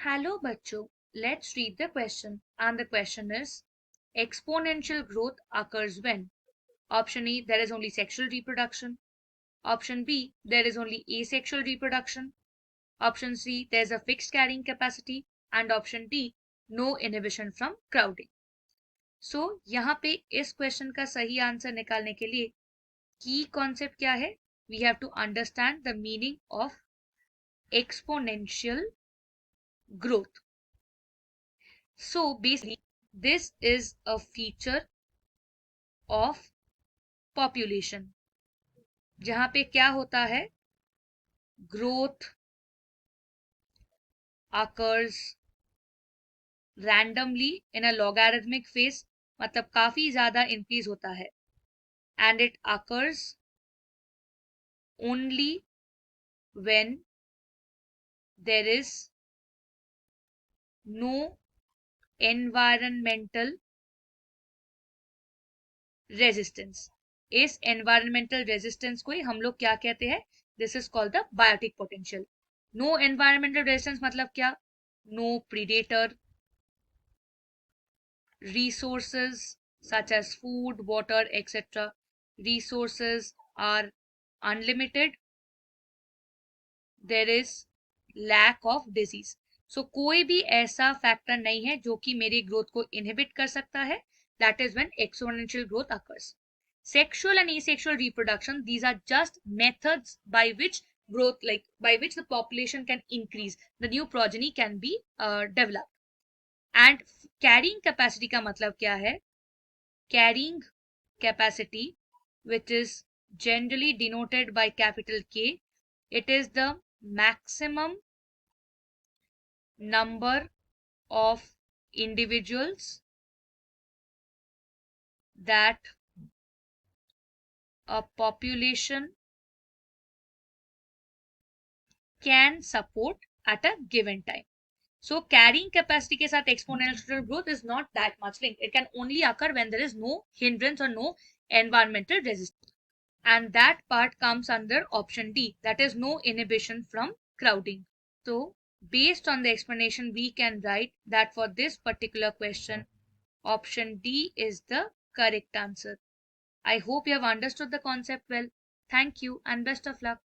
Hello, bachcho. Let's read the question. And the question is exponential growth occurs when? Option A, there is only sexual reproduction. Option B, there is only asexual reproduction. Option C, there's a fixed carrying capacity. And option D, no inhibition from crowding. So, यहाँ पे इस question का सही answer निकालने के लिए की concept क्या है? We have to understand the meaning of exponential growth. So basically, this is a feature of population जहां पे क्या होता है, growth occurs randomly in a logarithmic phase, मतलब काफी ज्यादा इंक्रीज होता है, and it occurs only when there is no environmental resistance. इस environmental resistance को ही हम लोग क्या कहते हैं? This is called the biotic potential. No environmental resistance मतलब क्या? No predator, resources such as food, water, etc. Resources are unlimited. There is lack of disease. So कोई भी ऐसा फैक्टर नहीं है जो कि मेरी ग्रोथ को इनहिबिट कर सकता है. That is when exponential growth occurs. Sexual and asexual reproduction, these are just methods by which growth, like by which the population can increase, the new progeny can be developed. And carrying capacity का मतलब क्या है? Carrying capacity, which is generally denoted by capital K, it is the maximum number of individuals that a population can support at a given time. So carrying capacity के साथ exponential growth is not that much linked. It can only occur when there is no hindrance or no environmental resistance. And that part comes under option D, that is no inhibition from crowding. So based on the explanation, we can write that for this particular question, option D is the correct answer. I hope you have understood the concept well. Thank you and best of luck.